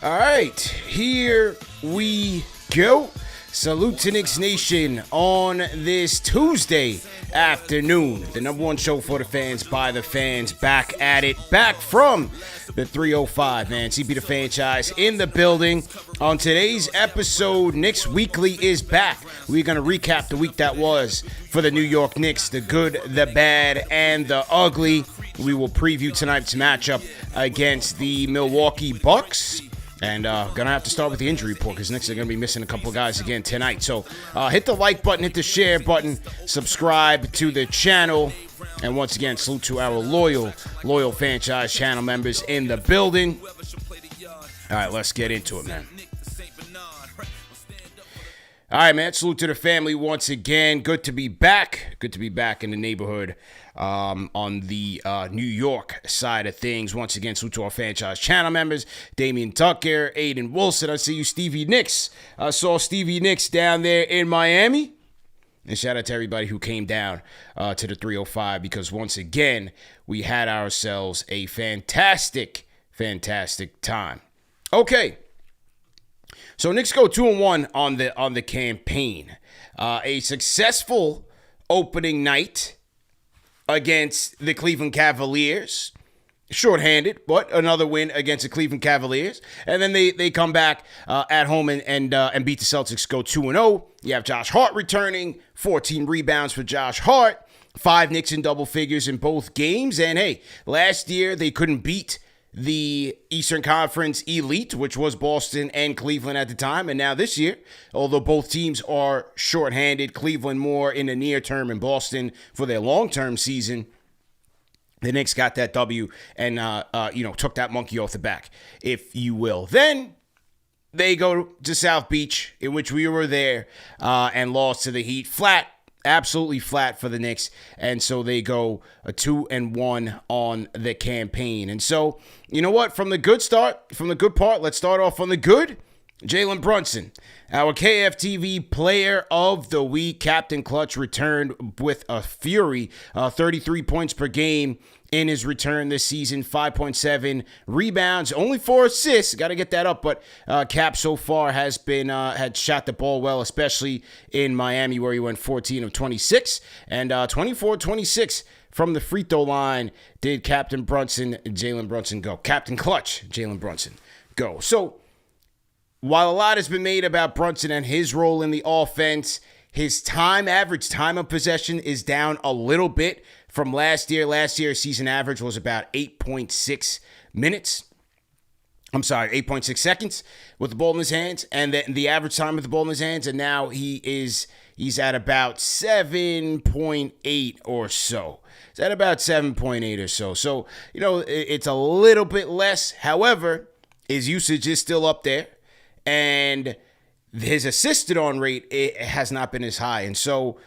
All right, here we go. Salute to Knicks Nation on this Tuesday afternoon. The number one show for the fans, by the fans, back at it, back from the 305, man. CP the Fanchise in the building. On today's episode, Knicks Weekly is back. We're going to recap the week that was for the New York Knicks, the good, the bad, and the ugly. We will preview tonight's matchup against the Milwaukee Bucks. And going to have to start with the injury report because Knicks are going to be missing a couple of guys again tonight. So hit the like button, hit the share button, subscribe to the channel. And once again, salute to our loyal Fanchise channel members in the building. All right, let's get into it, man. All right, man. Salute to the family once again. Good to be back. Good to be back in the neighborhood on the New York side of things. Once again, salute to our Fanchise channel members. Damian Tucker, Aiden Wilson. I see you, Stevie Nicks. I saw Stevie Nicks down there in Miami. And shout out to everybody who came down to the 305 because once again, we had ourselves a fantastic time. Okay. So Knicks go 2-1 on the campaign. A successful opening night against the Cleveland Cavaliers. Shorthanded, but another win against the Cleveland Cavaliers. And then they come back at home and beat the Celtics, go 2-0. You have Josh Hart returning, 14 rebounds for Josh Hart. 5 Knicks in double figures in both games. And hey, last year they couldn't beat the Eastern Conference elite, which was Boston and Cleveland at the time. And now this year, although both teams are shorthanded, Cleveland more in the near term and Boston for their long-term season, the Knicks got that W and, took that monkey off the back, if you will. Then they go to South Beach, in which we were there, and lost to the Heat. Flat. Absolutely flat for the Knicks, and so they go 2-1 on the campaign. And so, you know what? From the good part, let's start off on the good. Jalen Brunson, our KFTV Player of the Week, Captain Clutch, returned with a fury, 33 points per game in his return this season, 5.7 rebounds, only 4 assists. Got to get that up, but Cap so far has been had shot the ball well, especially in Miami where he went 14 of 26 and 24-26 from the free throw line. Did Jalen Brunson go? Captain Clutch, Jalen Brunson go. So while a lot has been made about Brunson and his role in the offense, his average time of possession is down a little bit from last year. Last year's season average was about 8.6 seconds with the ball in his hands, and the average time with the ball in his hands, and now he's at about 7.8 or so. He's at about 7.8 or so. So, it's a little bit less. However, his usage is still up there. And his assisted on rate, it has not been as high. And so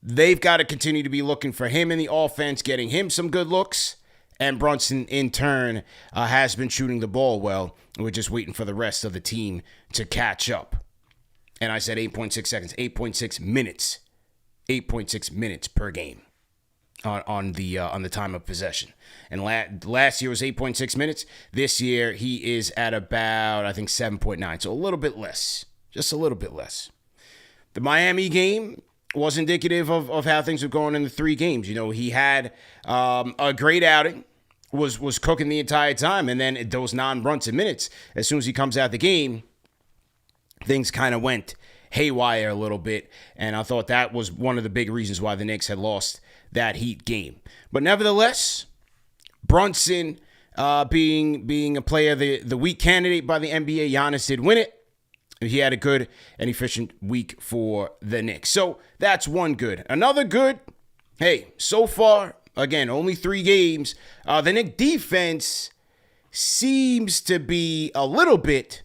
they've got to continue to be looking for him in the offense, getting him some good looks. And Brunson, in turn, has been shooting the ball well. We're just waiting for the rest of the team to catch up. And I said 8.6 seconds, 8.6 minutes. 8.6 minutes per game on the time of possession. And last year was 8.6 minutes. This year he is at about, I think, 7.9. So a little bit less. Just a little bit less. The Miami game was indicative of how things were going in the 3 games. He had a great outing, was cooking the entire time, and then those non-Brunson minutes, as soon as he comes out the game, things kind of went haywire a little bit. And I thought that was one of the big reasons why the Knicks had lost that Heat game. But nevertheless, Brunson being a player of the week candidate by the NBA, Giannis did win it. He had a good and efficient week for the Knicks. So that's one good. Another good, hey, so far, again, only 3 games. The Knicks defense seems to be a little bit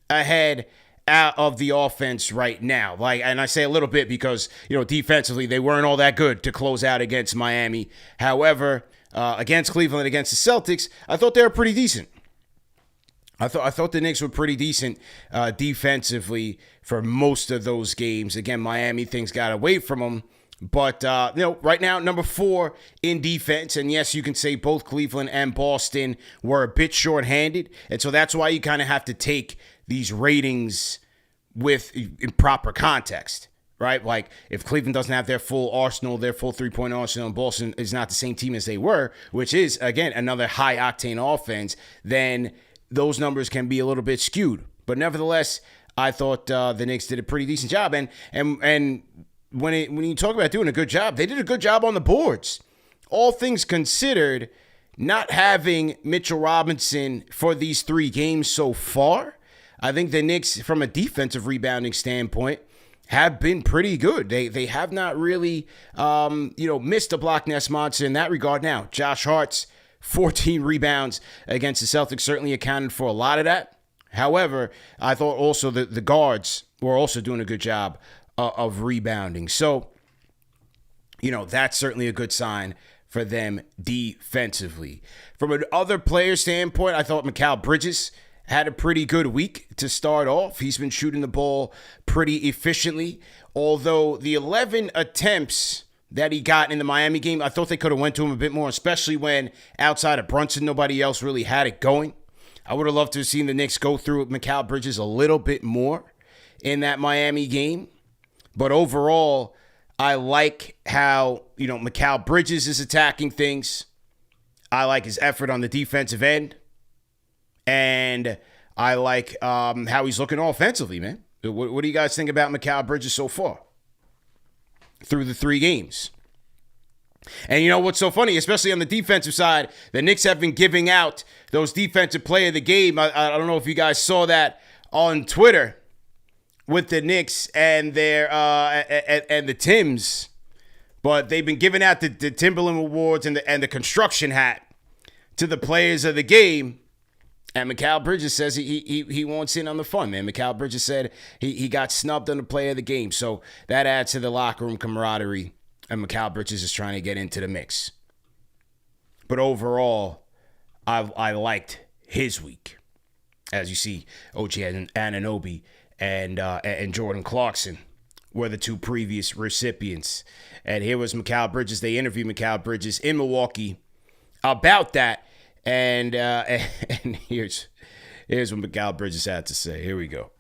ahead out of the offense right now. And I say a little bit because, defensively, they weren't all that good to close out against Miami. However, against Cleveland, against the Celtics, I thought they were pretty decent. I thought the Knicks were pretty decent defensively for most of those games. Again, Miami, things got away from them But, right now, number 4 in defense. And yes, you can say both Cleveland and Boston were a bit shorthanded. And so that's why you kind of have to take these ratings in proper context, right? Like if Cleveland doesn't have their full arsenal, their full 3-point arsenal, and Boston is not the same team as they were, which is, again, another high-octane offense, then those numbers can be a little bit skewed. But nevertheless, I thought the Knicks did a pretty decent job. And when you talk about doing a good job, they did a good job on the boards. All things considered, not having Mitchell Robinson for these 3 games so far, I think the Knicks, from a defensive rebounding standpoint, have been pretty good. They have not really, missed a block nest monster in that regard. Now, Josh Hart's 14 rebounds against the Celtics certainly accounted for a lot of that. However, I thought also that the guards were also doing a good job of rebounding. So, that's certainly a good sign for them defensively. From an other player standpoint, I thought Mikal Bridges had a pretty good week to start off. He's been shooting the ball pretty efficiently. Although the 11 attempts that he got in the Miami game, I thought they could have went to him a bit more, especially when outside of Brunson, nobody else really had it going. I would have loved to have seen the Knicks go through Mikal Bridges a little bit more in that Miami game. But overall, I like how, Mikal Bridges is attacking things. I like his effort on the defensive end. And I like how he's looking offensively, man. What do you guys think about Mikal Bridges so far through the 3 games? And what's so funny, especially on the defensive side, the Knicks have been giving out those defensive player of the game. I don't know if you guys saw that on Twitter with the Knicks and their and the Tims, but they've been giving out the Timberland awards and the construction hat to the players of the game. And Mikal Bridges says he wants in on the fun, man. Mikal Bridges said he got snubbed on the player of the game, so that adds to the locker room camaraderie. And Mikal Bridges is trying to get into the mix. But overall, I liked his week. As you see, OG Anunoby and Jordan Clarkson were the 2 previous recipients. And here was Mikal Bridges. They interviewed Mikal Bridges in Milwaukee about that. And here's what Mikal Bridges had to say. Here we go.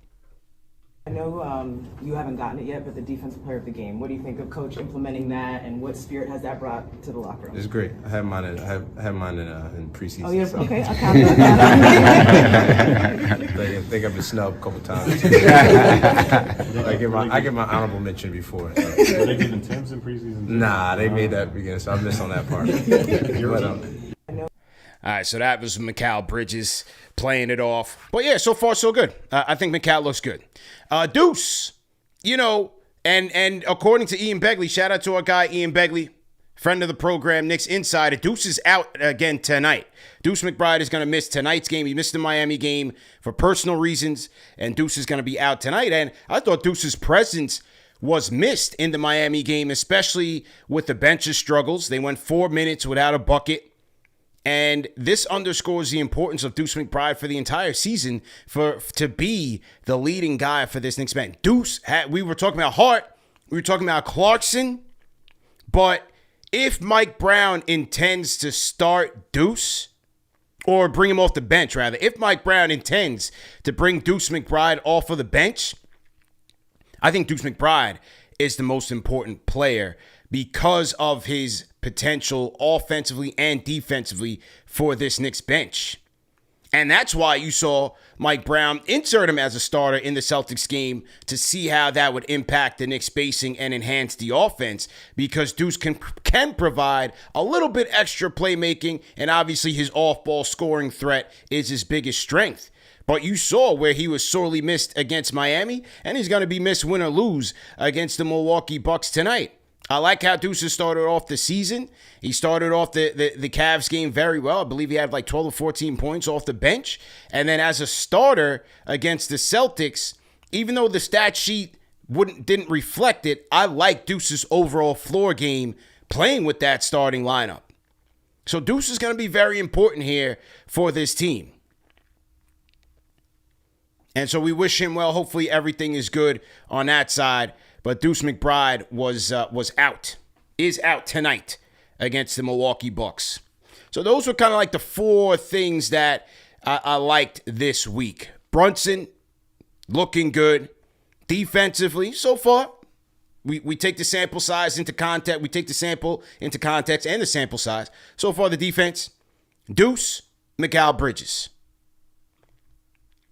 I know you haven't gotten it yet, but the defensive player of the game. What do you think of Coach implementing that, and what spirit has that brought to the locker room? It's great. I had mine in preseason. Oh, yeah, so. okay. I think I've been snubbed a couple times. I get my honorable mention before. So. Were they giving Tims in preseason? Nah, they made that beginning, so I missed on that part. All right, so that was Mikal Bridges playing it off. But yeah, so far so good. I think Mikal looks good. Deuce, and according to Ian Begley, shout out to our guy Ian Begley, friend of the program, Knicks Insider. Deuce is out again tonight. Deuce McBride is going to miss tonight's game. He missed the Miami game for personal reasons, and Deuce is going to be out tonight. And I thought Deuce's presence was missed in the Miami game, especially with the bench's struggles. They went 4 minutes without a bucket. And this underscores the importance of Deuce McBride for the entire season to be the leading guy for this Knicks bench. Deuce, we were talking about Hart, we were talking about Clarkson, but if Mike Brown intends to start Deuce, or bring him off the bench rather, if Mike Brown intends to bring Deuce McBride off of the bench, I think Deuce McBride is the most important player because of his potential offensively and defensively for this Knicks bench. And that's why you saw Mike Brown insert him as a starter in the Celtics game to see how that would impact the Knicks spacing and enhance the offense, because Deuce can provide a little bit extra playmaking, and obviously his off-ball scoring threat is his biggest strength. But you saw where he was sorely missed against Miami, and he's going to be missed win or lose against the Milwaukee Bucks tonight. I like how Deuce has started off the season. He started off the Cavs game very well. I believe he had like 12 or 14 points off the bench. And then as a starter against the Celtics, even though the stat sheet didn't reflect it, I like Deuce's overall floor game playing with that starting lineup. So Deuce is going to be very important here for this team. And so we wish him well. Hopefully everything is good on that side. but Deuce McBride was is out tonight against the Milwaukee Bucks. So those were kind of like the four things that I liked this week. Brunson looking good. Defensively, so far, we take the sample size into context. We take the sample into context and the sample size. So far, the defense, Deuce, Mikal, Bridges.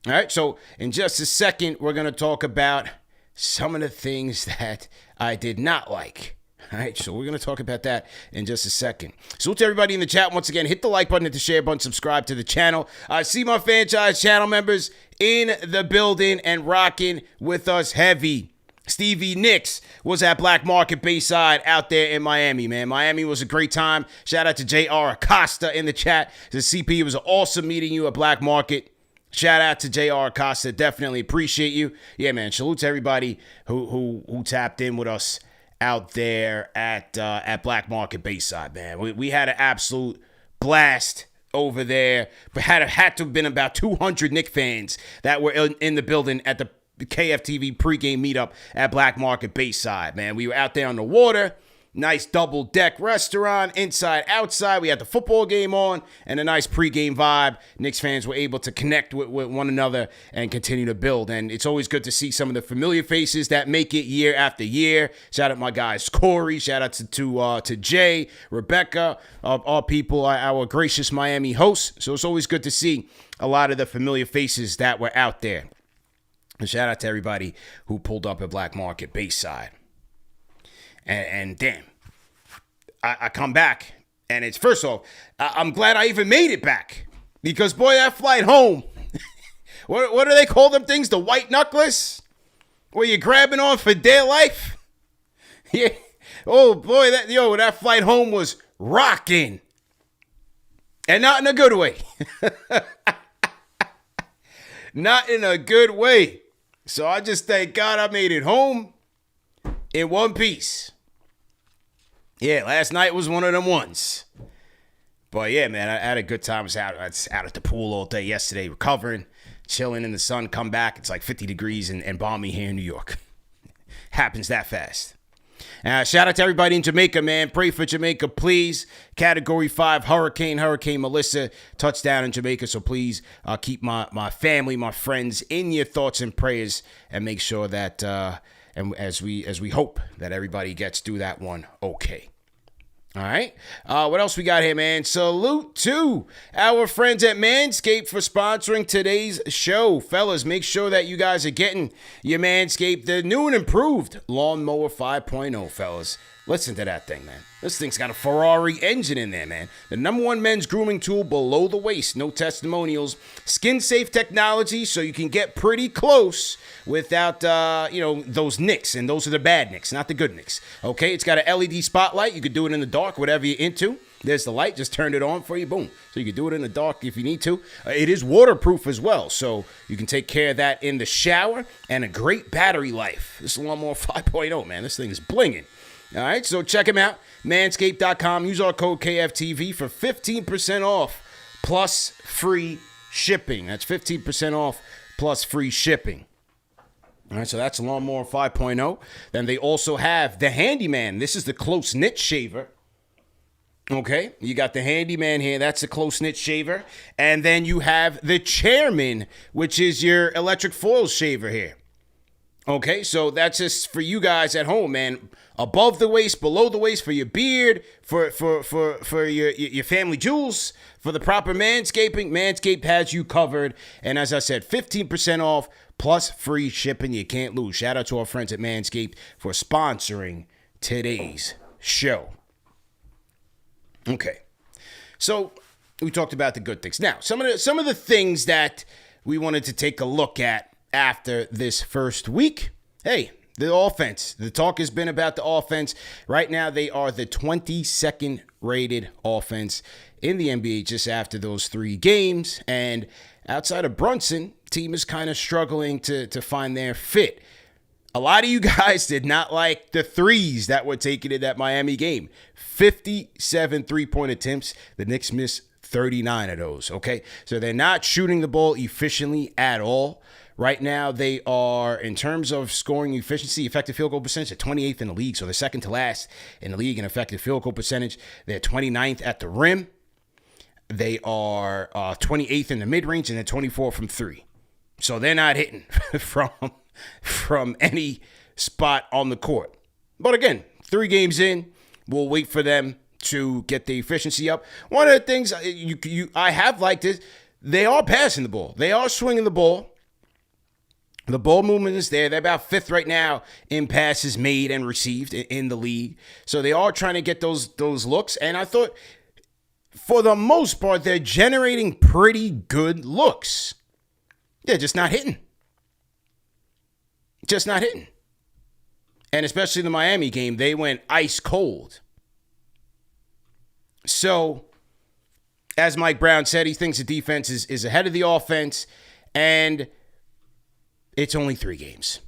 All right, so in just a second, we're going to talk about some of the things that I did not like. All right, so we're going to talk about that in just a second. Salute to everybody in the chat. Once again, hit the like button, hit the share button, subscribe to the channel. I see my Fanchise channel members in the building and rocking with us heavy. Stevie Knicks was at Black Market Bayside out there in Miami, man. Miami was a great time. Shout out to J.R. Acosta in the chat. The CP, it was awesome meeting you at Black Market. Shout out to J.R. Acosta. Definitely appreciate you. Yeah, man. Salute to everybody who tapped in with us out there at Black Market Bayside, man. We had an absolute blast over there. But had to have been about 200 Knicks fans that were in the building at the KFTV pregame meetup at Black Market Bayside, man. We were out there on the water. Nice double deck restaurant, inside, outside. We had the football game on and a nice pregame vibe. Knicks fans were able to connect with one another and continue to build. And it's always good to see some of the familiar faces that make it year after year. Shout out my guys, Corey. Shout out to Jay, Rebecca, our people, our gracious Miami hosts. So it's always good to see a lot of the familiar faces that were out there. And shout out to everybody who pulled up at Black Market Bayside. And damn, I come back, and it's, first off, I'm glad I even made it back. Because, boy, that flight home, what do they call them things? The white knucklers? Where you're grabbing on for dear life? Yeah. Oh, boy, that flight home was rocking. And not in a good way. Not in a good way. So I just thank God I made it home in one piece. Yeah, last night was one of them ones. But yeah, man, I had a good time. I was out at the pool all day yesterday, recovering, chilling in the sun, come back. It's like 50 degrees and balmy here in New York. Happens that fast. Shout out to everybody in Jamaica, man. Pray for Jamaica, please. Category 5 Hurricane Melissa, touchdown in Jamaica. So please keep my family, my friends in your thoughts and prayers, and make sure that and as we hope that everybody gets through that one okay. All right. What else we got here, man? Salute to our friends at Manscaped for sponsoring today's show. Fellas, make sure that you guys are getting your Manscaped, the new and improved Lawnmower 5.0, fellas. Listen to that thing, man. This thing's got a Ferrari engine in there, man. The #1 men's grooming tool below the waist. No testimonials. Skin-safe technology so you can get pretty close without, those nicks. And those are the bad nicks, not the good nicks. Okay, it's got an LED spotlight. You could do it in the dark, whatever you're into. There's the light. Just turn it on for you. Boom. So you can do it in the dark if you need to. It is waterproof as well, so you can take care of that in the shower. And a great battery life. This Lawnmower 5.0, man. This thing is blinging. All right, so check them out, manscaped.com. Use our code KFTV for 15% off plus free shipping. That's 15% off plus free shipping. All right, so that's Lawnmower 5.0. Then they also have the Handyman. This is the close-knit shaver. Okay, you got the Handyman here. That's a close-knit shaver. And then you have the Chairman, which is your electric foil shaver here. Okay, so that's just for you guys at home, man. Above the waist, below the waist, for your beard, for your family jewels, for the proper manscaping. Manscaped has you covered. And as I said, 15% off plus free shipping. You can't lose. Shout out to our friends at Manscaped for sponsoring today's show. Okay, so we talked about the good things. Now, some of the things that we wanted to take a look at after this first week. Hey, the offense. The talk has been about the offense. Right now, they are the 22nd rated offense in the NBA just after those 3 games. And outside of Brunson, team is kind of struggling to find their fit. A lot of you guys did not like the threes that were taken in that Miami game. 57 three-point attempts. The Knicks missed 39 of those, okay? So they're not shooting the ball efficiently at all. Right now, they are, in terms of scoring efficiency, effective field goal percentage, at 28th in the league. So they're second to last in the league in effective field goal percentage. They're 29th at the rim. They are 28th in the mid-range, and they're 24 from three. So they're not hitting from any spot on the court. But again, 3 games in, we'll wait for them to get the efficiency up. One of the things I have liked is they are passing the ball. They are swinging the ball. The ball movement is there. They're about 5th right now in passes made and received in the league. So they are trying to get those looks. And I thought, for the most part, they're generating pretty good looks. They're just not hitting. Just not hitting. And especially the Miami game, they went ice cold. So, as Mike Brown said, he thinks the defense is ahead of the offense. And it's only 3 games.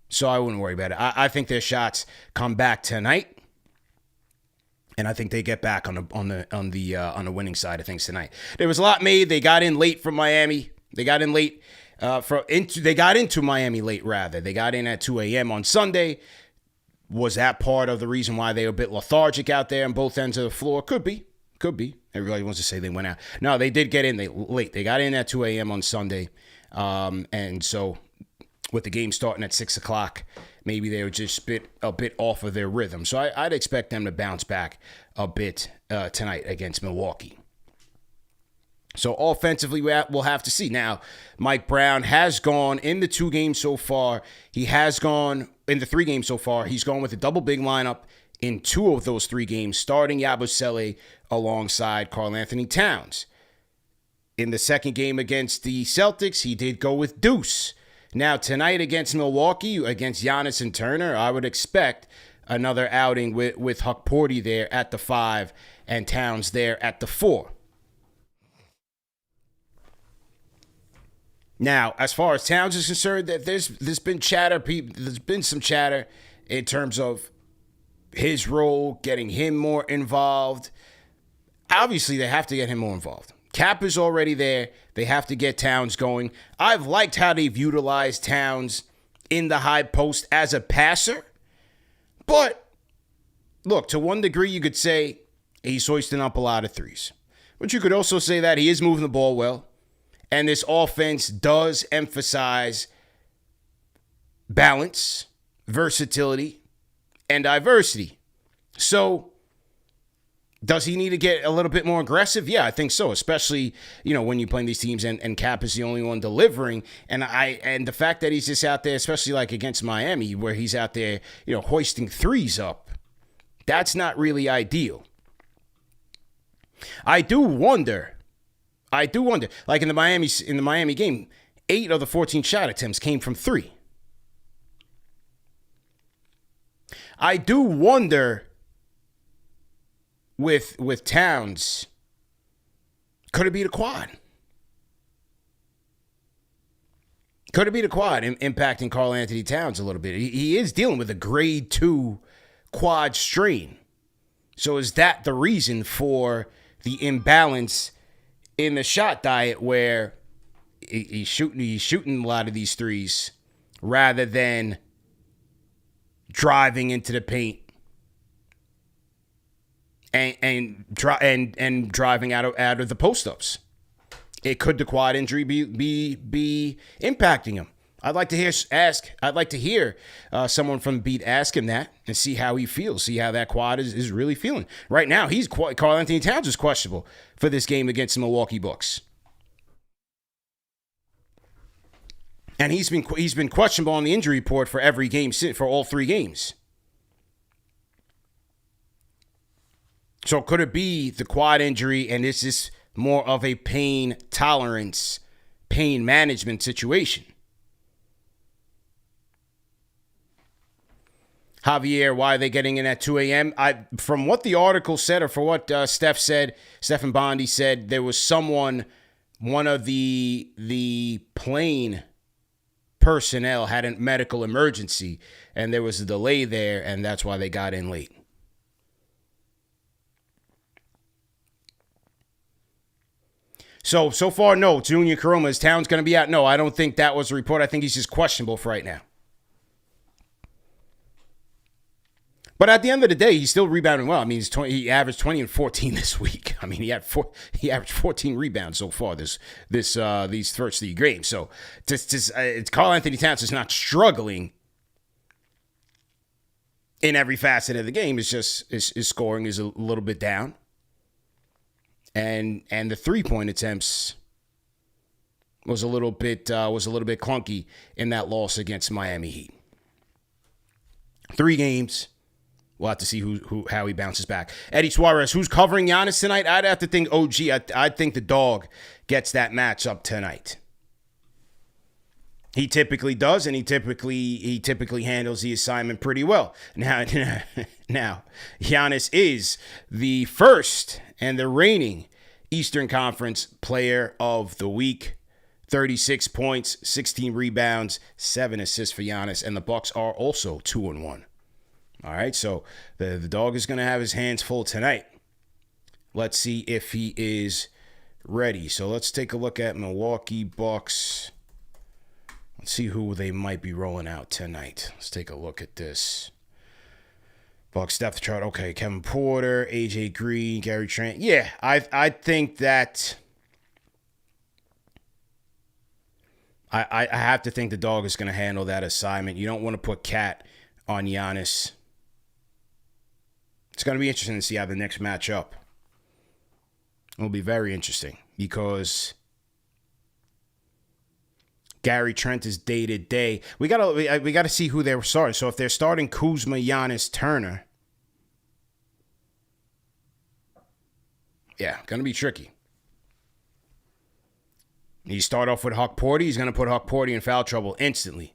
So I wouldn't worry about it. I think their shots come back tonight. And I think they get back on the winning side of things tonight. There was a lot made. They got in late from Miami. They got in late. They got into Miami late, rather. They got in at 2 a.m. on Sunday. Was that part of the reason why they were a bit lethargic out there on both ends of the floor? Could be. Everybody wants to say they went out. No, they did get in late. They got in at 2 a.m. on Sunday. And so with the game starting at 6 o'clock, maybe they were just a bit off of their rhythm. So I'd expect them to bounce back a bit tonight against Milwaukee. So offensively, we'll have to see. Now, Mike Brown has gone in the 2 games so far. He has gone in the 3 games so far. He's gone with a double big lineup in 2 of those 3 games, starting Yabusele alongside Karl-Anthony Towns. In the second game against the Celtics, he did go with Deuce. Now, tonight against Milwaukee, against Giannis and Turner, I would expect another outing with Huck Porty there at the 5 and Towns there at the 4. Now, as far as Towns is concerned, there's been chatter. There's been some chatter in terms of his role, getting him more involved. Obviously, they have to get him more involved. Cap is already there. They have to get Towns going. I've liked how they've utilized Towns in the high post as a passer. But, look, to one degree, you could say he's hoisting up a lot of threes. But you could also say that he is moving the ball well. And this offense does emphasize balance, versatility, and diversity. So, does he need to get a little bit more aggressive? Yeah, I think so, especially, when you're playing these teams and Cap is the only one delivering. And the fact that he's just out there, especially like against Miami, where he's out there, hoisting threes up, that's not really ideal. I do wonder, like in the Miami game, 8 of the 14 shot attempts came from 3. I do wonder with Towns, could it be the quad? Could it be the quad impacting Karl-Anthony Towns a little bit? He is dealing with a grade 2 quad strain. So is that the reason for the imbalance in the shot diet where he's shooting a lot of these threes rather than driving into the paint and driving out of the post-ups? Could the quad injury be impacting him? I'd like to hear someone from the beat ask him that and see how he feels, see how that quad is really feeling. Right now, Karl-Anthony Towns is questionable for this game against the Milwaukee Bucks. And he's been questionable on the injury report for every game, for all 3 games. So could it be the quad injury and this is more of a pain tolerance, pain management situation? Javier, why are they getting in at 2 a.m.? From what the article said, or for what Stephen Bondi said, there was one of the plane personnel had a medical emergency, and there was a delay there, and that's why they got in late. So far, no. Junior Karoma, is Towns going to be out? No, I don't think that was a report. I think he's just questionable for right now. But at the end of the day, he's still rebounding well. I mean, he averaged 20 and 14 this week. I mean, he averaged 14 rebounds so far these first 3 games. So it's Karl-Anthony Towns is not struggling in every facet of the game. It's just his scoring is a little bit down, and the 3-point attempts was a little bit clunky in that loss against Miami Heat. 3 games. We'll have to see how he bounces back. Eddie Suarez, who's covering Giannis tonight? I'd have to think OG. I'd think the dog gets that matchup tonight. He typically does, and he typically handles the assignment pretty well. Now, Giannis is the first and the reigning Eastern Conference Player of the Week. 36 points, 16 rebounds, 7 assists for Giannis, and the Bucks are also 2-1. All right, so the dog is going to have his hands full tonight. Let's see if he is ready. So let's take a look at Milwaukee Bucks. Let's see who they might be rolling out tonight. Let's take a look at this. Bucks depth chart. Okay, Kevin Porter, AJ Green, Gary Trent. Yeah, I think that I have to think the dog is going to handle that assignment. You don't want to put Cat on Giannis. It's going to be interesting to see how the Knicks match up. It'll be very interesting because Gary Trent is day to day. We gotta see who they're starting. So if they're starting Kuzma, Giannis, Turner, yeah, gonna be tricky. You start off with Huck Porty. He's gonna put Huck Porty in foul trouble instantly.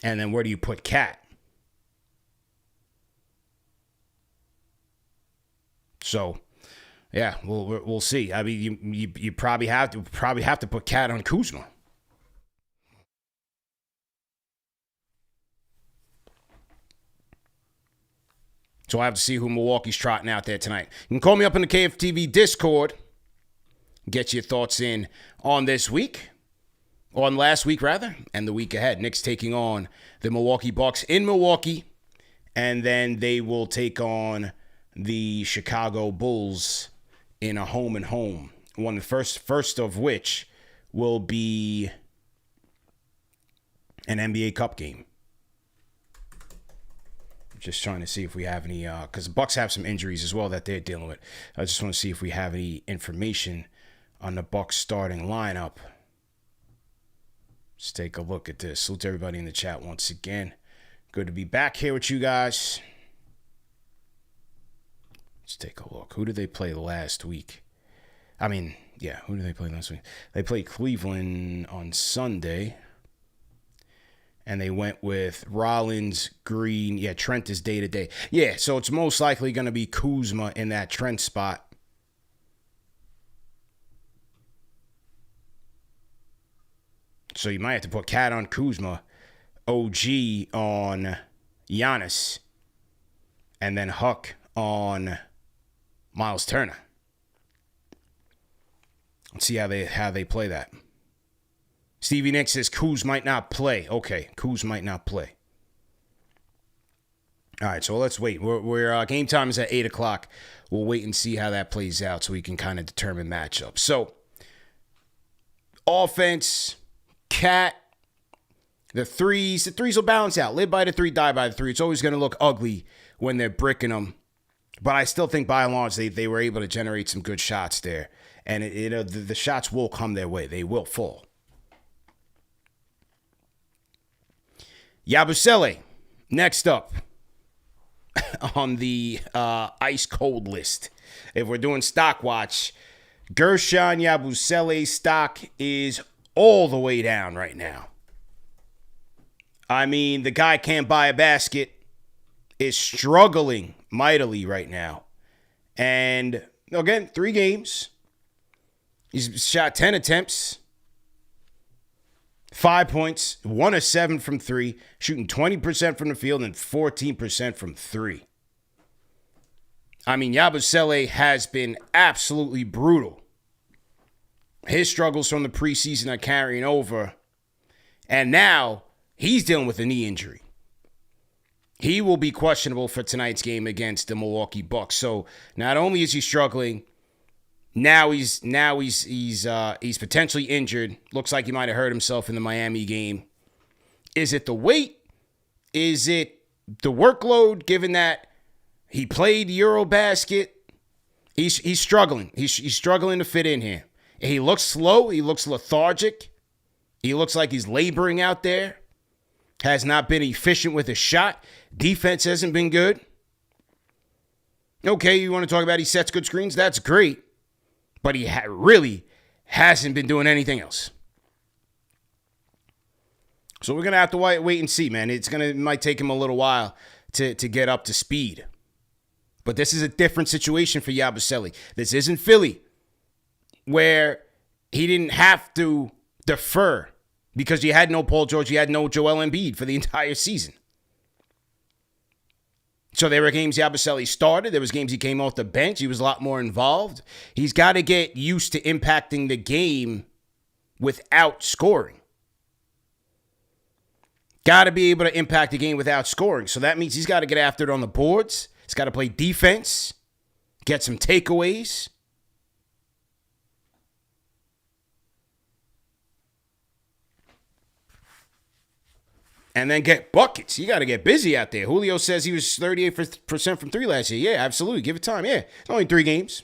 And then where do you put Cat? So, yeah, we'll see. I mean, you probably have to put Cat on Kuzma. So I have to see who Milwaukee's trotting out there tonight. You can call me up in the KFTV Discord. Get your thoughts in on this week. On last week, rather, and the week ahead. Knicks taking on the Milwaukee Bucks in Milwaukee, and then they will take on the Chicago Bulls in a home-and-home. The first of which will be an NBA Cup game. Just trying to see if we have any, because the Bucks have some injuries as well that they're dealing with. I just want to see if we have any information on the Bucks starting lineup. Let's take a look at this. Salute to everybody in the chat once again. Good to be back here with you guys. Let's take a look. Who did they play last week? I mean, yeah, who did they play last week? They played Cleveland on Sunday. And they went with Rollins, Green. Yeah, Trent is day to day. Yeah, so it's most likely going to be Kuzma in that Trent spot. So you might have to put Cat on Kuzma, OG on Giannis, and then Huck on Miles Turner. Let's see how they play that. Stevie Nicks says Kuz might not play. Okay, Kuz might not play. All right, so let's wait. We're game time is at 8 o'clock. We'll wait and see how that plays out so we can kind of determine matchups. So, offense, Cat, the threes will balance out. Live by the 3, die by the 3. It's always going to look ugly when they're bricking them. But I still think by and large they were able to generate some good shots there. And the shots will come their way. They will fall. Yabusele, next up on the ice cold list. If we're doing stock watch, Gershon Yabusele's stock is all the way down right now. I mean, the guy can't buy a basket, is struggling mightily right now. And again, 3 games. He's shot 10 attempts, 5 points, 1 of 7 from 3, shooting 20% from the field and 14% from 3. I mean, Yabusele has been absolutely brutal. His struggles from the preseason are carrying over. And now he's dealing with a knee injury. He will be questionable for tonight's game against the Milwaukee Bucks. So not only is he struggling, now he's potentially injured. Looks like he might have hurt himself in the Miami game. Is it the weight? Is it the workload, given that he played Eurobasket? He's struggling. He's struggling to fit in here. He looks slow. He looks lethargic. He looks like he's laboring out there. Has not been efficient with his shot. Defense hasn't been good. Okay, you want to talk about he sets good screens? That's great. But he really hasn't been doing anything else. So we're going to have to wait and see, man. It might take him a little while to get up to speed. But this is a different situation for Yabusele. This isn't Philly, where he didn't have to defer because you had no Paul George, you had no Joel Embiid for the entire season. So there were games Yabusele started. There was games he came off the bench. He was a lot more involved. He's got to get used to impacting the game without scoring. Got to be able to impact the game without scoring. So that means he's got to get after it on the boards. He's got to play defense, get some takeaways. And then get buckets. You got to get busy out there. Julio says he was 38% from three last year. Yeah, absolutely. Give it time. Yeah, it's only 3 games.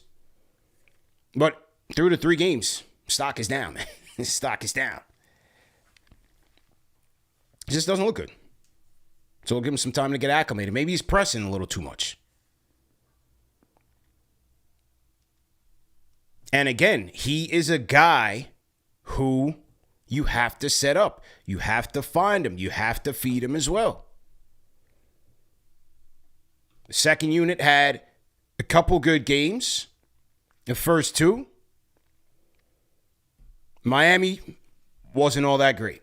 But through the 3 games, stock is down, man. Stock is down. It just doesn't look good. So we'll give him some time to get acclimated. Maybe he's pressing a little too much. And again, he is a guy who you have to set up. You have to find him. You have to feed him as well. The second unit had a couple good games. The first 2, Miami wasn't all that great.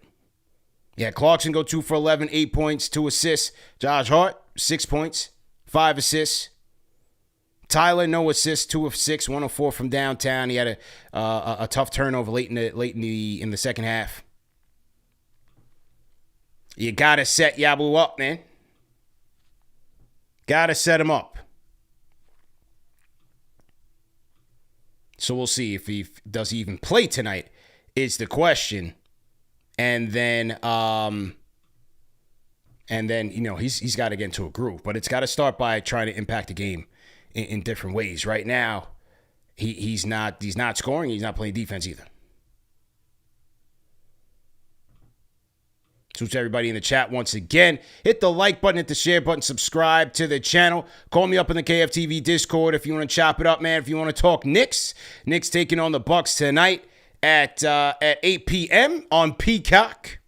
Yeah, Clarkson go 2 for 11, 8 points, 2 assists. Josh Hart, 6 points, 5 assists. Tyler, no assists, 2 of 6, 1 of 4 from downtown. He had a tough turnover late in the second half. You gotta set Yabu up, man. Gotta set him up. So we'll see if does he even play tonight is the question. And then he's got to get into a groove, but it's got to start by trying to impact the game in different ways. Right now, he's not scoring. He's not playing defense either. So to everybody in the chat once again, hit the like button, hit the share button, subscribe to the channel. Call me up in the KFTV Discord if you want to chop it up, man. If you want to talk Knicks taking on the Bucks tonight at 8 p.m. on Peacock.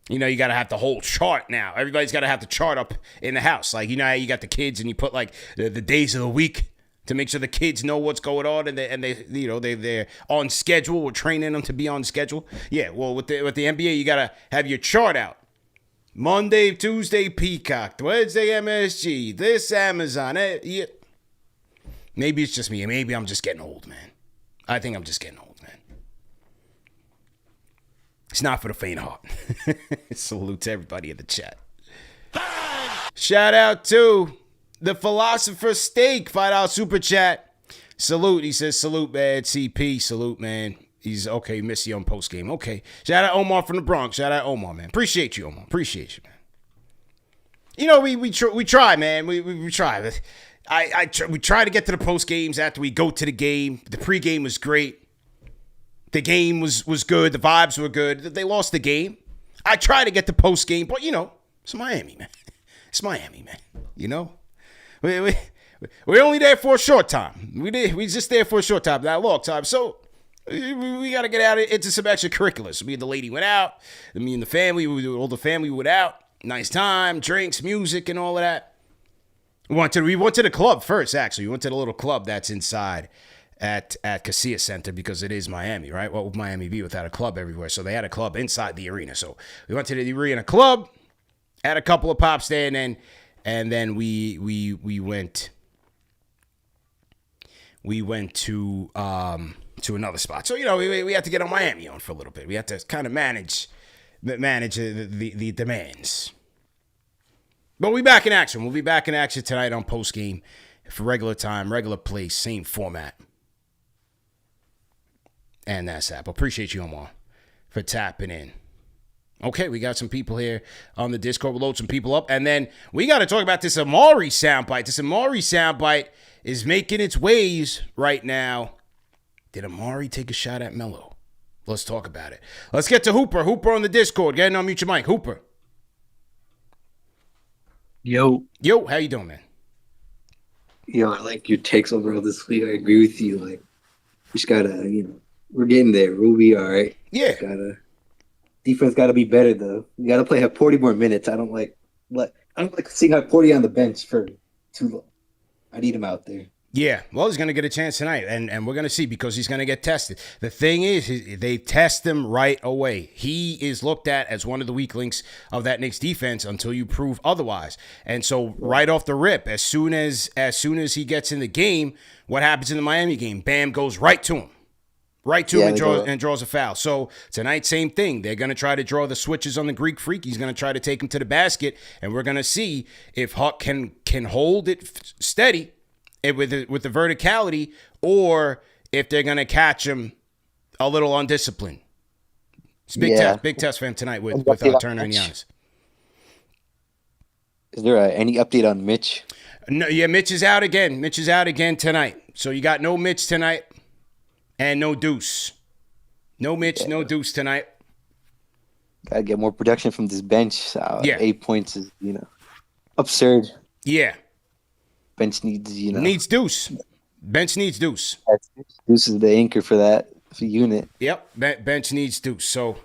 You know, you got to have the whole chart now. Everybody's got to have the chart up in the house. Like, you know how you got the kids and you put, like, the days of the week to make sure the kids know what's going on and they're on schedule. We're training them to be on schedule. Yeah, well, with the NBA, you got to have your chart out. Monday, Tuesday, Peacock. Wednesday, MSG. This, Amazon. Yeah. Maybe it's just me. Maybe I'm just getting old, man. I think I'm just getting old, man. It's not for the faint of heart. Salute to everybody in the chat. Shout out to the Philosopher Steak, $5 super chat. Salute. He says, salute, man. CP, salute, man. He's okay. Miss you on post game. Okay. Shout out Omar from the Bronx. Shout out Omar, man. Appreciate you, Omar. Appreciate you, man. You know, we try, man. We try. We try to get to the post games after we go to the game. The pregame was great. The game was good. The vibes were good. They lost the game. I try to get the post game, but you know, it's Miami, man. It's Miami, man. You know, we're only there for a short time. We just there for a short time, not a long time. So we got to get out into some extracurriculars. Me and the lady went out. Me and the family, all the family went out. Nice time, drinks, music, and all of that. We went to the club first, actually. We went to the little club that's inside at Casillas Center because it is Miami, right? What would Miami be without a club everywhere? So they had a club inside the arena. So we went to the arena club, had a couple of pops there, and then we went we went to another spot. So, we had to get on Miami on for a little bit. We had to kind of manage the demands. But we'll be back in action. We'll be back in action tonight on postgame for regular time, regular place, same format. And that's that. But appreciate you, Omar, for tapping in. Okay, we got some people here on the Discord. We'll load some people up. And then we got to talk about this Amare soundbite. This Amare soundbite is making its waves right now. Did Amare take a shot at Melo? Let's talk about it. Let's get to Hooper. Hooper on the Discord. Go ahead and unmute your mic. Hooper. Yo, How you doing, man? I like your takes overall this week. I agree with you. Like, we just gotta, we're getting there. We'll be all right. Yeah. Defense gotta be better though. We gotta have 40 more minutes. I don't like seeing how 40 on the bench for too long. I need him out there. Yeah, well, he's going to get a chance tonight, and we're going to see because he's going to get tested. The thing is, they test him right away. He is looked at as one of the weak links of that Knicks defense until you prove otherwise. And so right off the rip, as soon as he gets in the game, what happens in the Miami game? Bam goes right to him. Right to him and draws a foul. So tonight, same thing. They're going to try to draw the switches on the Greek Freak. He's going to try to take him to the basket, and we're going to see if Huck can hold it steady with the verticality, or if they're going to catch him a little undisciplined. It's a big test for him tonight with Turner and Giannis. Is there any update on Mitch? No, yeah, Mitch is out again. Mitch is out again tonight. So you got no Mitch tonight and no Deuce. No Mitch, no Deuce tonight. Gotta get more production from this bench. 8 points is, absurd. Yeah. Bench needs, Needs Deuce. Bench needs Deuce. Deuce is the anchor for that unit. Yep. Bench needs Deuce. So,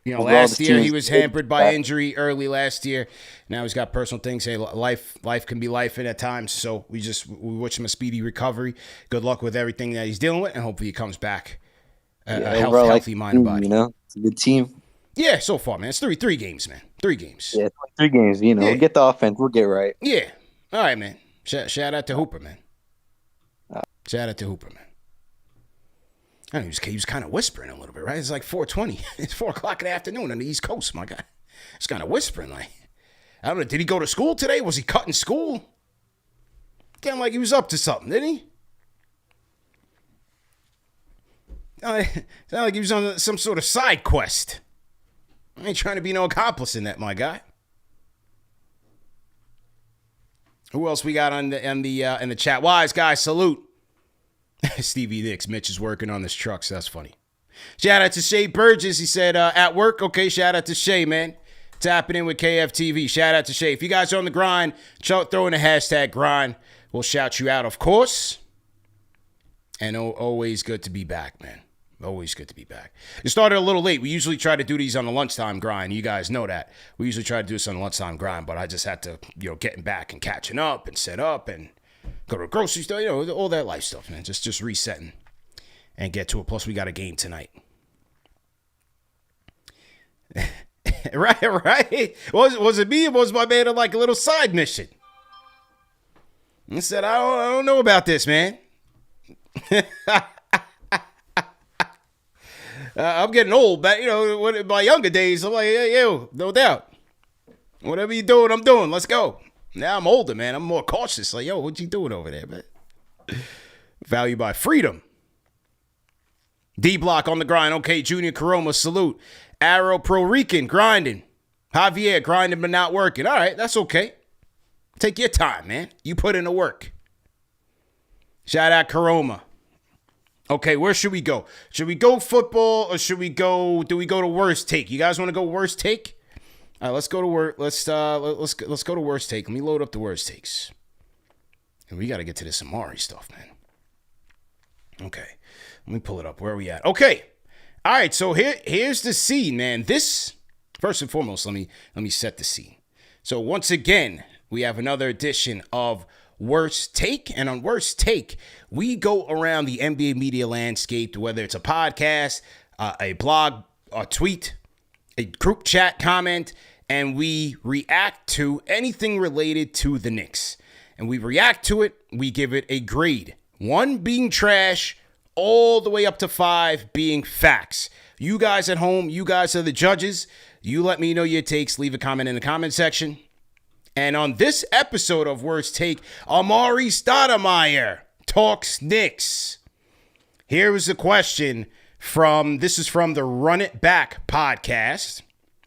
last year he was hampered by injury early last year. Now he's got personal things. Hey, life can be life at times. So we wish him a speedy recovery. Good luck with everything that he's dealing with, and hopefully he comes back a healthy mind and body. It's a good team. Yeah, so far, man. It's three games, man. 3 games. Yeah, 3 games. We'll get the offense. We'll get right. Yeah. All right, man. Shout out to Hooper, man. Shout out to Hooper, man. I know, he was kind of whispering a little bit, right? It's like 4:20. It's 4 o'clock in the afternoon on the East Coast, my guy. He's kind of whispering, like, I don't know. Did he go to school today? Was he cutting school? Damn, like he was up to something, didn't he? Sounded like he was on some sort of side quest. I ain't trying to be no accomplice in that, my guy. Who else we got in the chat? Wise guy, salute. Stevie Nicks, Mitch is working on this truck, so that's funny. Shout out to Shay Burgess. He said, at work. Okay, shout out to Shay, man. Tapping in with KFTV. Shout out to Shay. If you guys are on the grind, throw in the hashtag grind. We'll shout you out, of course. And always good to be back, man. Always good to be back. It started a little late. We usually try to do these on the lunchtime grind. You guys know that. We usually try to do this on the lunchtime grind, but I just had to, getting back and catching up and set up and go to a grocery store, all that life stuff, man. Just resetting and get to it. Plus, we got a game tonight. Right. Was it me or was my man on like a little side mission? I said, I don't know about this, man. I'm getting old, but in my younger days, I'm like, yo, no doubt. Whatever you doing, I'm doing. Let's go. Now I'm older, man. I'm more cautious. Like, yo, what you doing over there, man? Value by freedom. D-Block on the grind. Okay, Junior Caroma, salute. Arrow Pro Rican, grinding. Javier, grinding but not working. All right, that's okay. Take your time, man. You put in the work. Shout out Caroma. Okay, where should we go? Should we go football or do we go to worst take? You guys want to go worst take? All right, let's go to work. Let's go to worst take. Let me load up the worst takes. And we got to get to this Amare stuff, man. Okay, let me pull it up. Where are we at? Okay, all right. So here's the scene, man. This first and foremost, let me set the scene. So once again, we have another edition of Worst Take, and on Worst Take, we go around the NBA media landscape, whether it's a podcast, a blog, a tweet, a group chat comment, and we react to anything related to the Knicks. And we react to it, we give it a grade. 1 being trash, all the way up to 5 being facts. You guys at home, you guys are the judges. You let me know your takes. Leave a comment in the comment section. And on this episode of Worst Take, Amare Stoudemire talks Knicks. Here is a question this is from the Run It Back podcast.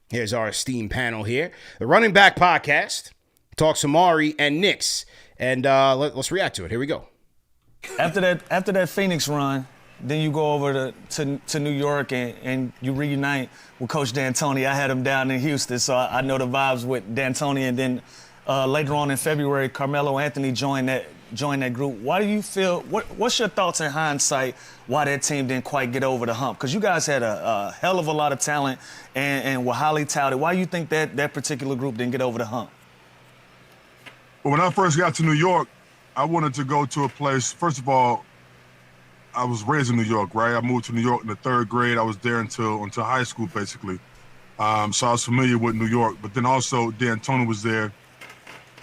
Here's our esteemed panel here. The Running Back podcast talks Amare and Knicks. And let's react to it. Here we go. After that Phoenix run, then you go over to New York and you reunite with Coach D'Antoni. I had him down in Houston, so I know the vibes with D'Antoni. And then later on in February, Carmelo Anthony joined that group. Why do you feel? What's your thoughts in hindsight? Why that team didn't quite get over the hump? Because you guys had a hell of a lot of talent and were highly touted. Why do you think that particular group didn't get over the hump? Well, when I first got to New York, I wanted to go to a place. First of all, I was raised in New York, right? I moved to New York in the 3rd grade. I was there until high school, basically. So I was familiar with New York. But then also, D'Antoni was there.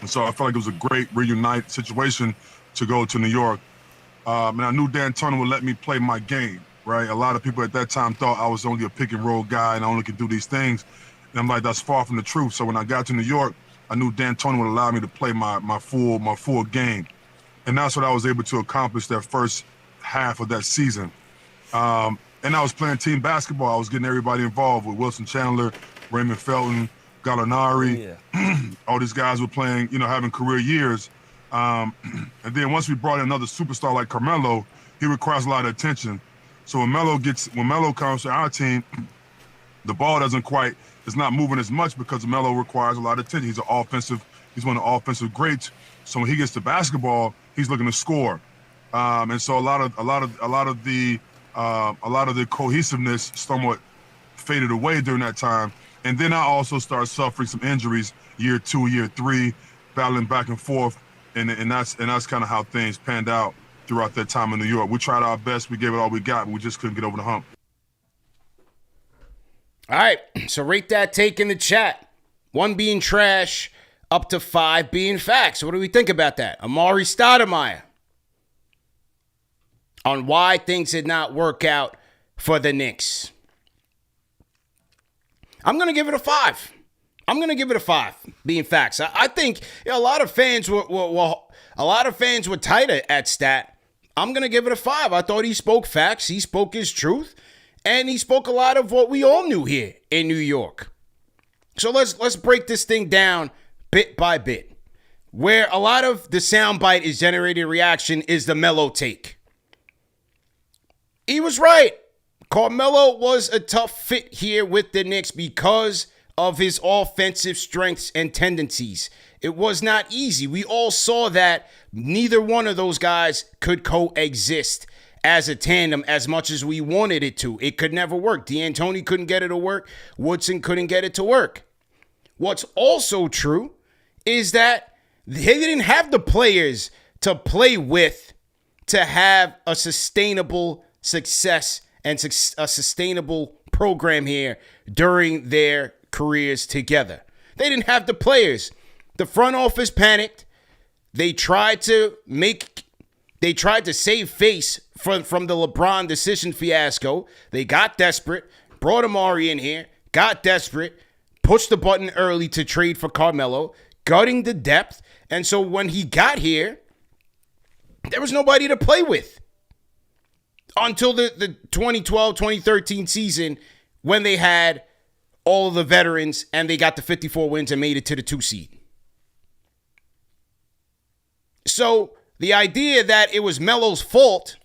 And so I felt like it was a great reunite situation to go to New York. And I knew D'Antoni would let me play my game, right? A lot of people at that time thought I was only a pick and roll guy and I only could do these things. And I'm like, that's far from the truth. So when I got to New York, I knew D'Antoni would allow me to play my full game. And that's what I was able to accomplish that first half of that season. And I was playing team basketball. I was getting everybody involved with Wilson Chandler, Raymond Felton, Gallinari. All these guys were playing, having career years. And then once we brought in another superstar like Carmelo, he requires a lot of attention. So when Melo comes to our team, the ball it's not moving as much because Melo requires a lot of attention. He's one of the offensive greats. So when he gets to basketball, he's looking to score. And so a lot of the cohesiveness somewhat faded away during that time. And then I also started suffering some injuries year 2, year 3, battling back and forth. And that's kind of how things panned out throughout that time in New York. We tried our best. We gave it all we got, but we just couldn't get over the hump. All right, so rate that take in the chat. 1 being trash, up to 5 being facts. What do we think about that? Amare Stoudemire on why things did not work out for the Knicks. I'm going to give it a 5. I'm going to give it a 5, being facts. I think a lot of fans were tighter at stat. I'm going to give it a 5. I thought he spoke facts. He spoke his truth. And he spoke a lot of what we all knew here in New York. So let's break this thing down bit by bit. Where a lot of the soundbite is generating reaction is the Melo take. He was right. Carmelo was a tough fit here with the Knicks because of his offensive strengths and tendencies. It was not easy. We all saw that neither one of those guys could coexist as a tandem as much as we wanted it to. It could never work. D'Antoni couldn't get it to work. Woodson couldn't get it to work. What's also true is that they didn't have the players to play with to have a sustainable success and a sustainable program here during their careers together. They didn't have the players. The front office panicked. They tried to save face from the LeBron decision fiasco. They got desperate, brought Amare in here, got desperate, pushed the button early to trade for Carmelo, gutting the depth. And so when he got here, there was nobody to play with until the 2012-2013 season when they had all of the veterans and they got the 54 wins and made it to the 2 seed. So the idea that it was Melo's fault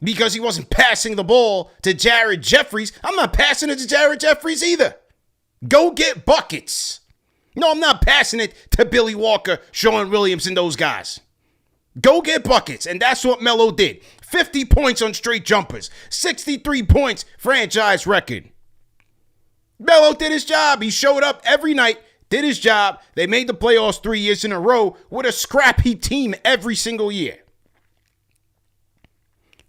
because he wasn't passing the ball to Jared Jeffries, I'm not passing it to Jared Jeffries either. Go get buckets. No, I'm not passing it to Billy Walker, Sean Williams, and those guys. Go get buckets, and that's what Melo did. 50 points on straight jumpers, 63 points, franchise record. Melo did his job. He showed up every night, did his job. They made the playoffs 3 years in a row with a scrappy team every single year.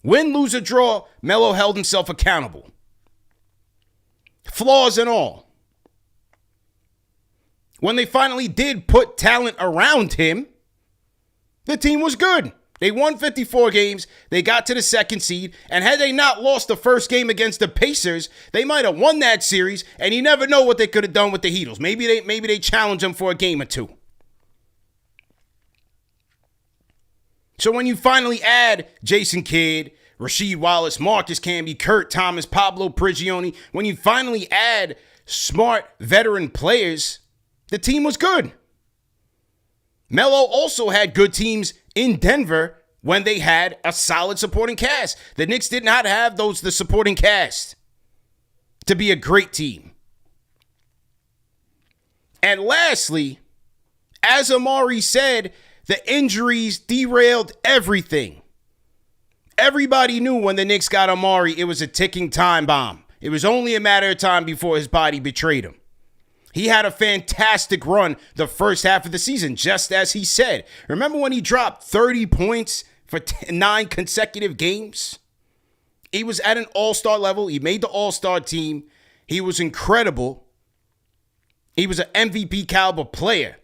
Win, lose, or draw, Melo held himself accountable. Flaws and all. When they finally did put talent around him, the team was good. They won 54 games. They got to the second seed. And had they not lost the first game against the Pacers, they might have won that series. And you never know what they could have done with the Heatles. Maybe they challenge them for a game or two. So when you finally add Jason Kidd, Rasheed Wallace, Marcus Camby, Kurt Thomas, Pablo Prigioni, when you finally add smart veteran players, the team was good. Melo also had good teams in Denver when they had a solid supporting cast. The Knicks did not have the supporting cast to be a great team. And lastly, as Amare said, the injuries derailed everything. Everybody knew when the Knicks got Amare, it was a ticking time bomb. It was only a matter of time before his body betrayed him. He had a fantastic run the first half of the season, just as he said. Remember when he dropped 30 points for 9 consecutive games? He was at an all-star level. He made the all-star team. He was incredible. He was an MVP caliber player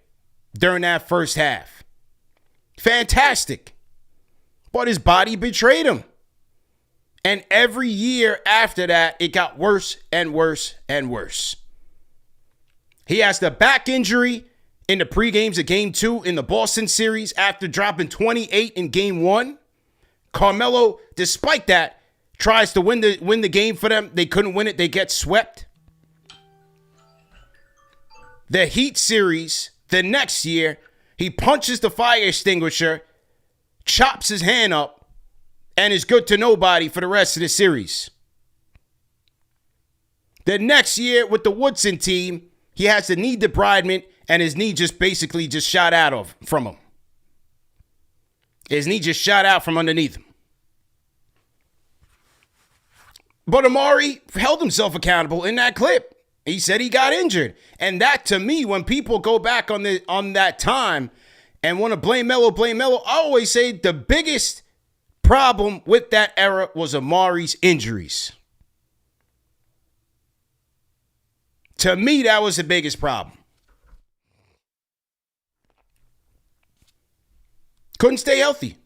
during that first half. Fantastic. But his body betrayed him. And every year after that, it got worse and worse and worse. He has the back injury in the pre-games of Game 2 in the Boston series after dropping 28 in Game 1. Carmelo, despite that, tries to win the game for them. They couldn't win it. They get swept. The Heat series, the next year, he punches the fire extinguisher, chops his hand up, and is good to nobody for the rest of the series. The next year with the Woodson team, he has the knee debridement, and his knee just basically just shot out from him. His knee just shot out from underneath him. But Amare held himself accountable in that clip. He said he got injured. And that, to me, when people go back on that time and want to blame Melo, I always say the biggest problem with that era was Amare's injuries. To me, that was the biggest problem. Couldn't stay healthy.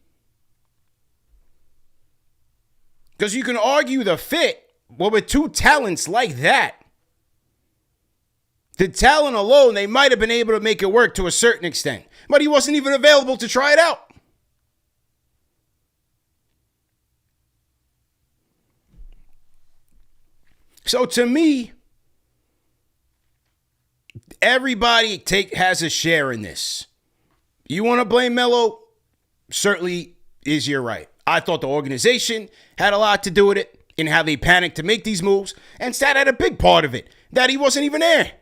Because you can argue the fit, well, with two talents like that, the talent alone, they might have been able to make it work to a certain extent. But he wasn't even available to try it out. So to me, everybody has a share in this. You want to blame Melo? Certainly is your right. I thought the organization had a lot to do with it in how they panicked to make these moves, and Stat had a big part of it, that he wasn't even there.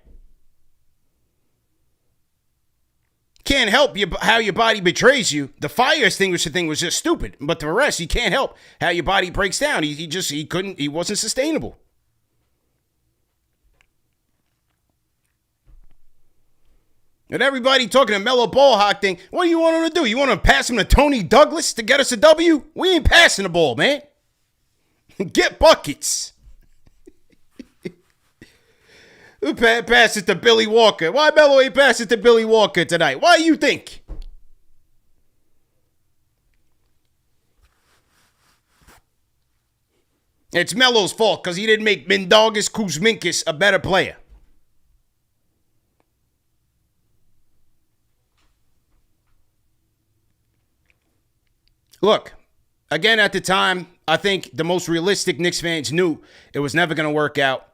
Can't help how your body betrays you. The fire extinguisher thing was just stupid, but the rest, you can't help how your body breaks down. He wasn't sustainable. And everybody talking to Melo Ballhawk thing, what do you want him to do? You want to pass him to Tony Douglas to get us a W? We ain't passing the ball, man. Get buckets. Who pass it to Billy Walker? Why Melo ain't pass it to Billy Walker tonight? Why you think? It's Melo's fault because he didn't make Mindaugas Kuzminkas a better player. Look, again, at the time, I think the most realistic Knicks fans knew it was never going to work out.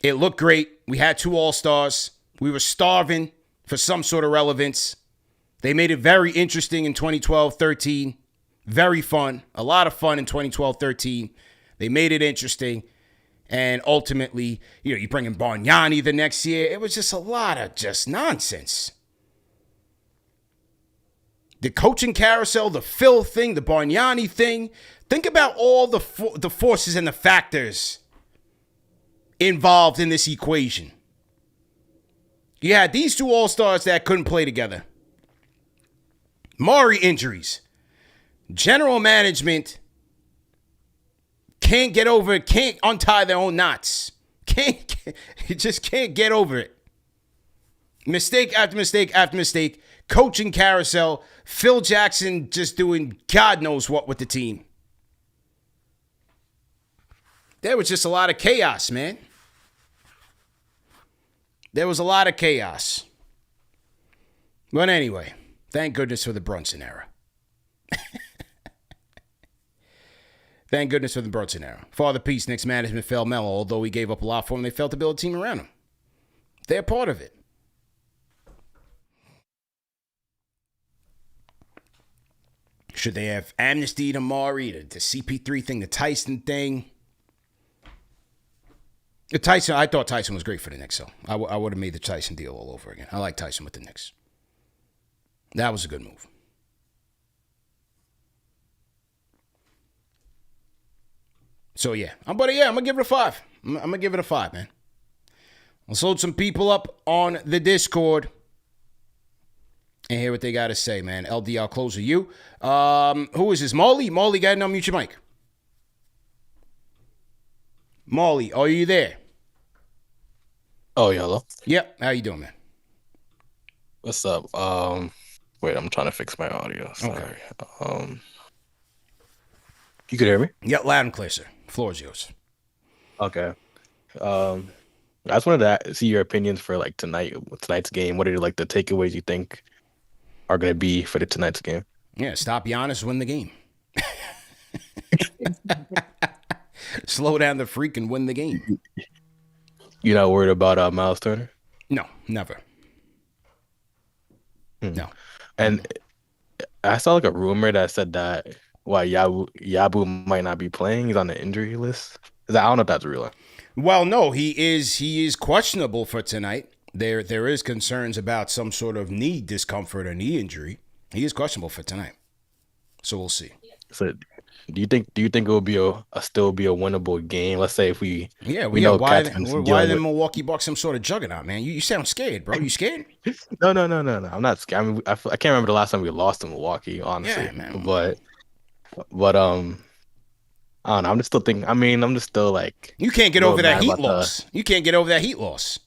It looked great. We had 2 All-Stars. We were starving for some sort of relevance. They made it very interesting in 2012-13. Very fun. A lot of fun in 2012-13. They made it interesting. And ultimately, you bring in Bargnani the next year. It was just a lot of just nonsense. The coaching carousel, the Phil thing, the Bargnani thing. Think about all the forces and the factors involved in this equation. You had these 2 All-Stars that couldn't play together. Maury injuries. General management can't untie their own knots. Just can't get over it. Mistake after mistake after mistake. coaching carousel. Phil Jackson just doing God knows what with the team. There was just a lot of chaos, man. There was a lot of chaos. But anyway, thank goodness for the Brunson era. Thank goodness for the Brunson era. Father Peace, Knicks management failed Melo. Although he gave up a lot for him, they failed to build a team around him. They're part of it. Should they have amnestied Amare, the CP3 thing, the Tyson thing? I thought Tyson was great for the Knicks, so I would have made the Tyson deal all over again. I like Tyson with the Knicks. That was a good move. So, yeah. I'm going to give it a 5. I'm going to give it a 5, man. Let's load some people up on the Discord and hear what they got to say, man. LD, I'll close with you. Who is this? Molly? Molly, go ahead and unmute your mic. Molly, are you there? Oh, hello. Yep. How you doing, man? What's up? Wait, I'm trying to fix my audio. Sorry. Okay. You could hear me? Yeah, loud and clear, sir. Floor is yours. Okay. I just wanted to see your opinions for like tonight's game. What are like the takeaways you think are going to be for tonight's game? Yeah, stop Giannis, win the game. Slow down the freak and win the game. You're not worried about Miles Turner? No, never. No. And I saw like a rumor that said that Yabu might not be playing. He's on the injury list. I don't know if that's real. Well, no, he is questionable for tonight. There is concerns about some sort of knee discomfort or knee injury. He is questionable for tonight. So we'll see. So do you think it will be still be a winnable game? Let's say if we know why the Milwaukee Bucks some sort of juggernaut, man? You sound scared, bro. You scared? No. I'm not scared. I mean, I can't remember the last time we lost to Milwaukee, honestly. Yeah, man. But I don't know. I'm just still thinking. I mean, I'm just still like you can't get over that Heat loss. You can't get over that Heat loss,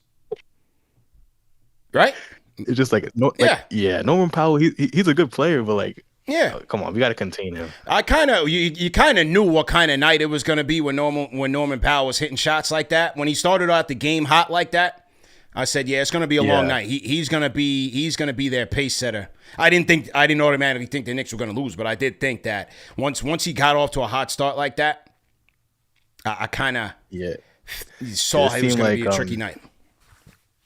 right? It's just like Norman Powell. He's a good player, but like. Yeah, come on, we got to contain him. You kind of knew what kind of night it was going to be when Norman Powell was hitting shots like that. When he started out the game hot like that, I said, yeah, it's going to be a long night. He's going to be their pace setter. I didn't automatically think the Knicks were going to lose, but I did think that once he got off to a hot start like that, I kind of saw it was going to be a tricky night.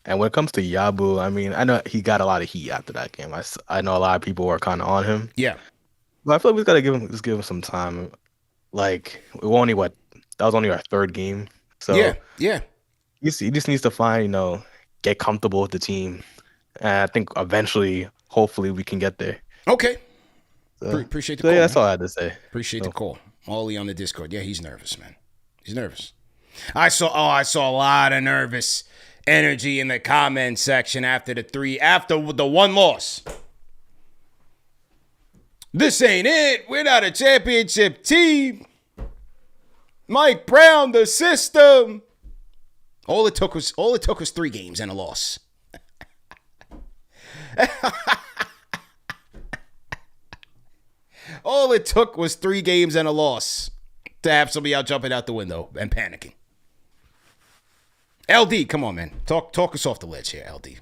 And when it comes to Yabu, I mean, I know he got a lot of heat after that game. I know a lot of people were kind of on him. Yeah. But I feel like we got to give him some time. Like, that was only our third game. So yeah. He just needs to find, get comfortable with the team. And I think eventually, hopefully, we can get there. Okay. So, appreciate the call. Yeah, that's all I had to say. Appreciate the call. Ollie on the Discord. Yeah, he's nervous, man. He's nervous. I saw a lot of nervous energy in the comment section after the one loss. This ain't it. We're not a championship team. Mike Brown, the system. All it took was 3 games and a loss. All it took was 3 games and a loss to have somebody out jumping out the window and panicking. LD, come on, man. Talk us off the ledge here, LD.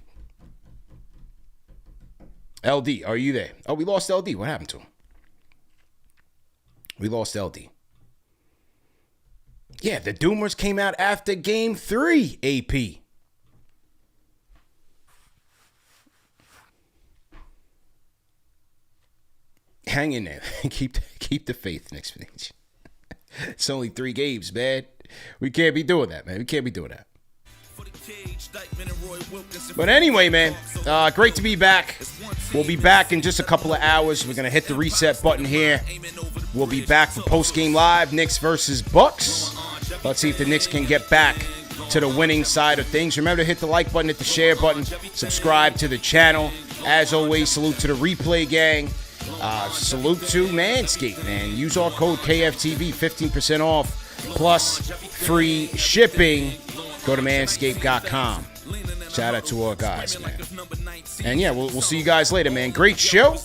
LD, are you there? Oh, we lost LD. What happened to him? We lost LD. Yeah, the Doomers came out after game 3, AP. Hang in there. keep the faith, Knicks fans. It's only 3 games, man. We can't be doing that, man. We can't be doing that. But anyway, man, great to be back. We'll be back in just a couple of hours. We're going to hit the reset button here. We'll be back for post-game live, Knicks versus Bucks. Let's see if the Knicks can get back to the winning side of things. Remember to hit the like button, hit the share button, subscribe to the channel. As always, salute to the replay gang. Salute to Manscaped, man. Use our code KFTV, 15% off, plus free shipping. Go to manscaped.com. Shout out to our guys, man. And yeah, we'll see you guys later, man. Great show.